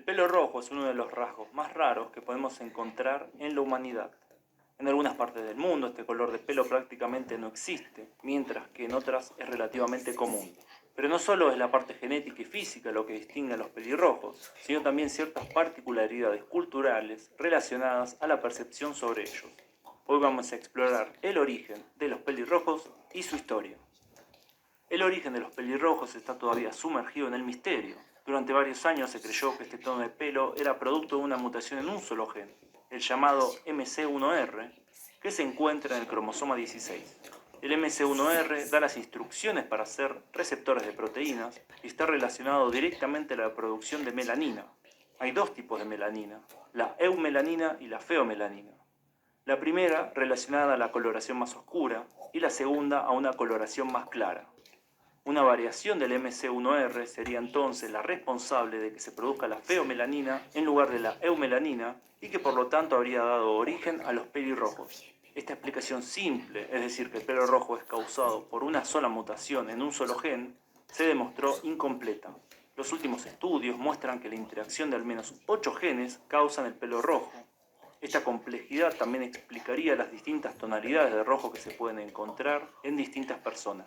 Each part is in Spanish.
pelo rojo es uno de los rasgos más raros que podemos encontrar en la humanidad. En algunas partes del mundo este color de pelo prácticamente no existe, mientras que en otras es relativamente común. Pero no solo es la parte genética y física lo que distingue a los pelirrojos, sino también ciertas particularidades culturales relacionadas a la percepción sobre ellos. Hoy vamos a explorar el origen de los pelirrojos y su historia. El origen de los pelirrojos está todavía sumergido en el misterio. Durante varios años se creyó que este tono de pelo era producto de una mutación en un solo gen, el llamado MC1R, que se encuentra en el cromosoma 16. El MC1R da las instrucciones para ser receptores de proteínas y está relacionado directamente a la producción de melanina. Hay dos tipos de melanina, la eumelanina y la feomelanina. La primera relacionada a la coloración más oscura y la segunda a una coloración más clara. Una variación del MC1R sería entonces la responsable de que se produzca la feomelanina en lugar de la eumelanina y que por lo tanto habría dado origen a los pelirrojos. Esta explicación simple, es decir, que el pelo rojo es causado por una sola mutación en un solo gen, se demostró incompleta. Los últimos estudios muestran que la interacción de al menos 8 genes causan el pelo rojo. Esta complejidad también explicaría las distintas tonalidades de rojo que se pueden encontrar en distintas personas.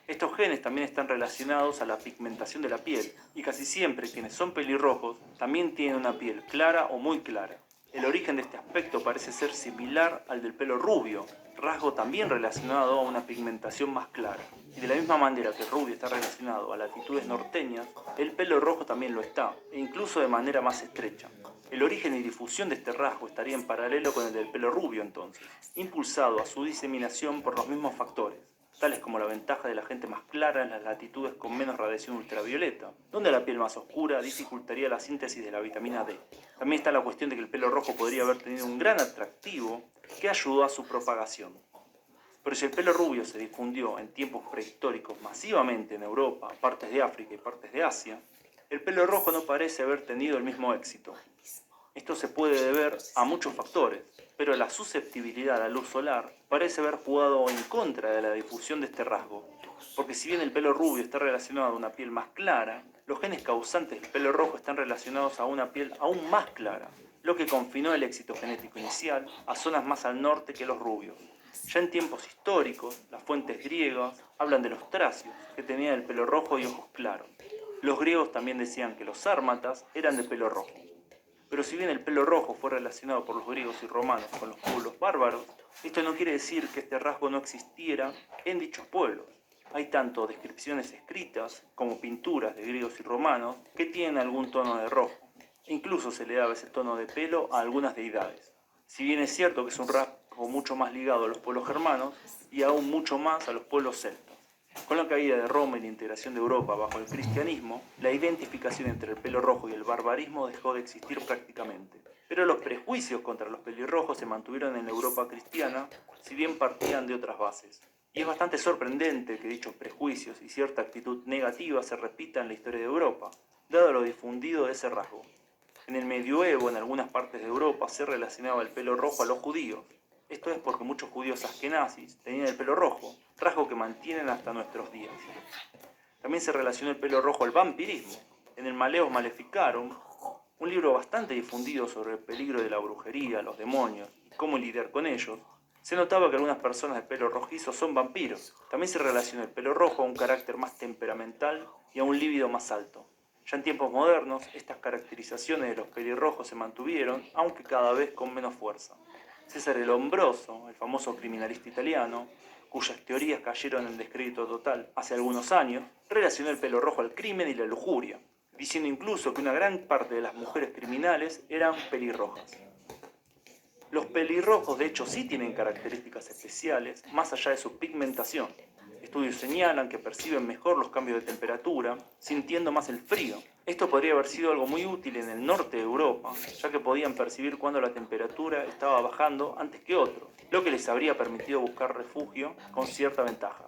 Estos genes también están relacionados a la pigmentación de la piel, y casi siempre quienes son pelirrojos también tienen una piel clara o muy clara. El origen de este aspecto parece ser similar al del pelo rubio, rasgo también relacionado a una pigmentación más clara. Y de la misma manera que el rubio está relacionado a latitudes norteñas, el pelo rojo también lo está, e incluso de manera más estrecha. El origen y difusión de este rasgo estaría en paralelo con el del pelo rubio entonces, impulsado a su diseminación por los mismos factores, tales como la ventaja de la gente más clara en las latitudes con menos radiación ultravioleta, donde la piel más oscura dificultaría la síntesis de la vitamina D. También está la cuestión de que el pelo rojo podría haber tenido un gran atractivo que ayudó a su propagación. Pero si el pelo rubio se difundió en tiempos prehistóricos masivamente en Europa, partes de África y partes de Asia, el pelo rojo no parece haber tenido el mismo éxito. Esto se puede deber a muchos factores, pero la susceptibilidad a la luz solar parece haber jugado en contra de la difusión de este rasgo, porque si bien el pelo rubio está relacionado a una piel más clara, los genes causantes del pelo rojo están relacionados a una piel aún más clara, lo que confinó el éxito genético inicial a zonas más al norte que los rubios. Ya en tiempos históricos, las fuentes griegas hablan de los tracios, que tenían el pelo rojo y ojos claros. Los griegos también decían que los sármatas eran de pelo rojo. Pero si bien el pelo rojo fue relacionado por los griegos y romanos con los pueblos bárbaros, esto no quiere decir que este rasgo no existiera en dichos pueblos. Hay tanto descripciones escritas como pinturas de griegos y romanos que tienen algún tono de rojo. E incluso se le daba ese tono de pelo a algunas deidades. Si bien es cierto que es un rasgo mucho más ligado a los pueblos germanos y aún mucho más a los pueblos celtas. Con la caída de Roma y la integración de Europa bajo el cristianismo, la identificación entre el pelo rojo y el barbarismo dejó de existir prácticamente. Pero los prejuicios contra los pelirrojos se mantuvieron en la Europa cristiana, si bien partían de otras bases. Y es bastante sorprendente que dichos prejuicios y cierta actitud negativa se repitan en la historia de Europa, dado lo difundido de ese rasgo. En el medioevo, en algunas partes de Europa, se relacionaba el pelo rojo a los judíos. Esto es porque muchos judíos askenazis tenían el pelo rojo, rasgo que mantienen hasta nuestros días. También se relacionó el pelo rojo al vampirismo. En el Maleus Maleficarum, un libro bastante difundido sobre el peligro de la brujería, los demonios y cómo lidiar con ellos, se notaba que algunas personas de pelo rojizo son vampiros. También se relacionó el pelo rojo a un carácter más temperamental y a un líbido más alto. Ya en tiempos modernos, estas caracterizaciones de los pelirrojos se mantuvieron, aunque cada vez con menos fuerza. Cesare Lombroso, el famoso criminalista italiano, cuyas teorías cayeron en descrédito total hace algunos años, relacionó el pelo rojo al crimen y la lujuria, diciendo incluso que una gran parte de las mujeres criminales eran pelirrojas. Los pelirrojos de hecho sí tienen características especiales, más allá de su pigmentación. Estudios señalan que perciben mejor los cambios de temperatura, sintiendo más el frío. Esto podría haber sido algo muy útil en el norte de Europa, ya que podían percibir cuando la temperatura estaba bajando antes que otros, lo que les habría permitido buscar refugio con cierta ventaja.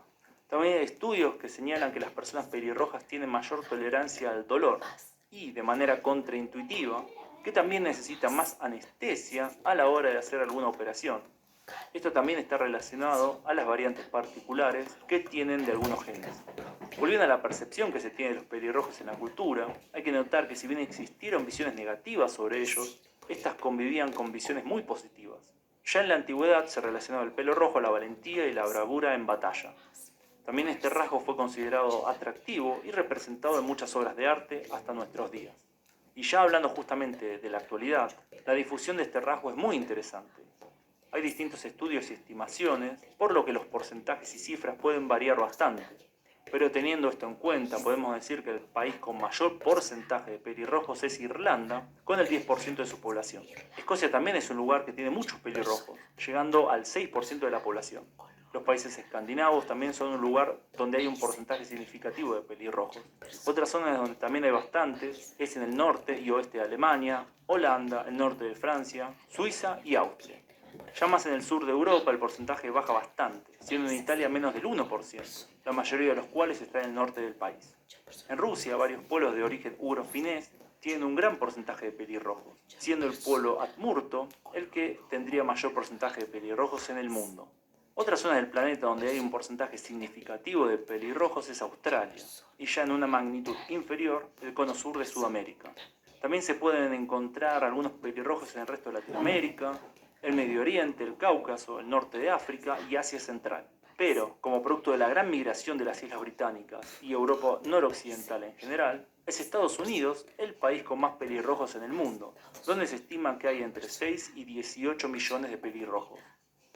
También hay estudios que señalan que las personas pelirrojas tienen mayor tolerancia al dolor y, de manera contraintuitiva, que también necesitan más anestesia a la hora de hacer alguna operación. Esto también está relacionado a las variantes particulares que tienen de algunos genes. Volviendo a la percepción que se tiene de los pelirrojos en la cultura, hay que notar que si bien existieron visiones negativas sobre ellos, estas convivían con visiones muy positivas. Ya en la antigüedad se relacionaba el pelo rojo a la valentía y la bravura en batalla. También este rasgo fue considerado atractivo y representado en muchas obras de arte hasta nuestros días. Y ya hablando justamente de la actualidad, la difusión de este rasgo es muy interesante. Hay distintos estudios y estimaciones, por lo que los porcentajes y cifras pueden variar bastante. Pero teniendo esto en cuenta, podemos decir que el país con mayor porcentaje de pelirrojos es Irlanda, con el 10% de su población. Escocia también es un lugar que tiene muchos pelirrojos, llegando al 6% de la población. Los países escandinavos también son un lugar donde hay un porcentaje significativo de pelirrojos. Otras zonas donde también hay bastantes es en el norte y oeste de Alemania, Holanda, el norte de Francia, Suiza y Austria. Ya más en el sur de Europa el porcentaje baja bastante, siendo en Italia menos del 1%, la mayoría de los cuales está en el norte del país. En Rusia, varios pueblos de origen uro-finés tienen un gran porcentaje de pelirrojos, siendo el pueblo Admurto el que tendría mayor porcentaje de pelirrojos en el mundo. Otra zona del planeta donde hay un porcentaje significativo de pelirrojos es Australia, y ya en una magnitud inferior el cono sur de Sudamérica. También se pueden encontrar algunos pelirrojos en el resto de Latinoamérica, el Medio Oriente, el Cáucaso, el norte de África y Asia Central. Pero, como producto de la gran migración de las Islas Británicas y Europa noroccidental en general, es Estados Unidos el país con más pelirrojos en el mundo, donde se estima que hay entre 6 y 18 millones de pelirrojos.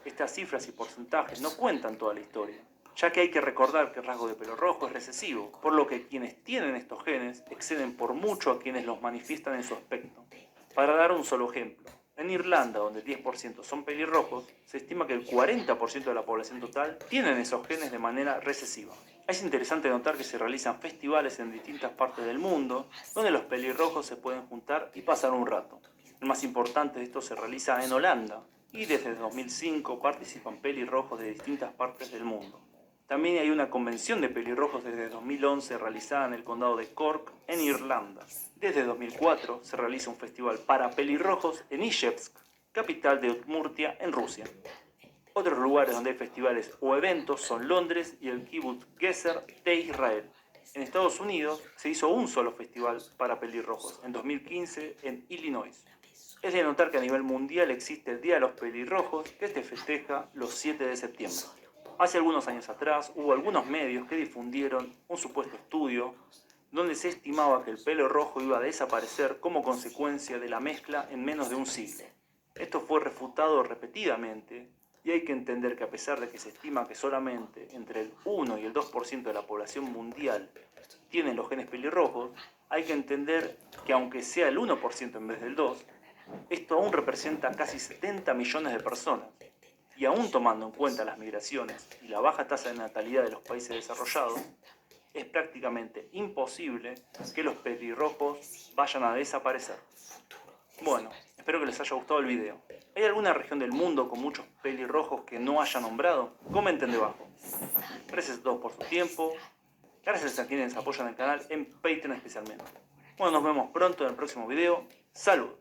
Estas cifras y porcentajes no cuentan toda la historia, ya que hay que recordar que el rasgo de pelo rojo es recesivo, por lo que quienes tienen estos genes exceden por mucho a quienes los manifiestan en su aspecto. Para dar un solo ejemplo, en Irlanda, donde el 10% son pelirrojos, se estima que el 40% de la población total tienen esos genes de manera recesiva. Es interesante notar que se realizan festivales en distintas partes del mundo, donde los pelirrojos se pueden juntar y pasar un rato. El más importante de estos se realiza en Holanda, y desde 2005 participan pelirrojos de distintas partes del mundo. También hay una convención de pelirrojos desde 2011 realizada en el condado de Cork, en Irlanda. Desde 2004 se realiza un festival para pelirrojos en Izhevsk, capital de Udmurtia, en Rusia. Otros lugares donde hay festivales o eventos son Londres y el Kibbutz Gezer de Israel. En Estados Unidos se hizo un solo festival para pelirrojos, en 2015 en Illinois. Es de notar que a nivel mundial existe el Día de los Pelirrojos, que se festeja los 7 de septiembre. Hace algunos años atrás hubo algunos medios que difundieron un supuesto estudio donde se estimaba que el pelo rojo iba a desaparecer como consecuencia de la mezcla en menos de un siglo. Esto fue refutado repetidamente y hay que entender que a pesar de que se estima que solamente entre el 1 y el 2% de la población mundial tienen los genes pelirrojos, hay que entender que aunque sea el 1% en vez del 2%, esto aún representa casi 70 millones de personas. Y aún tomando en cuenta las migraciones y la baja tasa de natalidad de los países desarrollados, es prácticamente imposible que los pelirrojos vayan a desaparecer. Bueno, espero que les haya gustado el video. ¿Hay alguna región del mundo con muchos pelirrojos que no haya nombrado? Comenten debajo. Gracias a todos por su tiempo. Gracias a quienes apoyan el canal en Patreon especialmente. Bueno, nos vemos pronto en el próximo video. ¡Salud!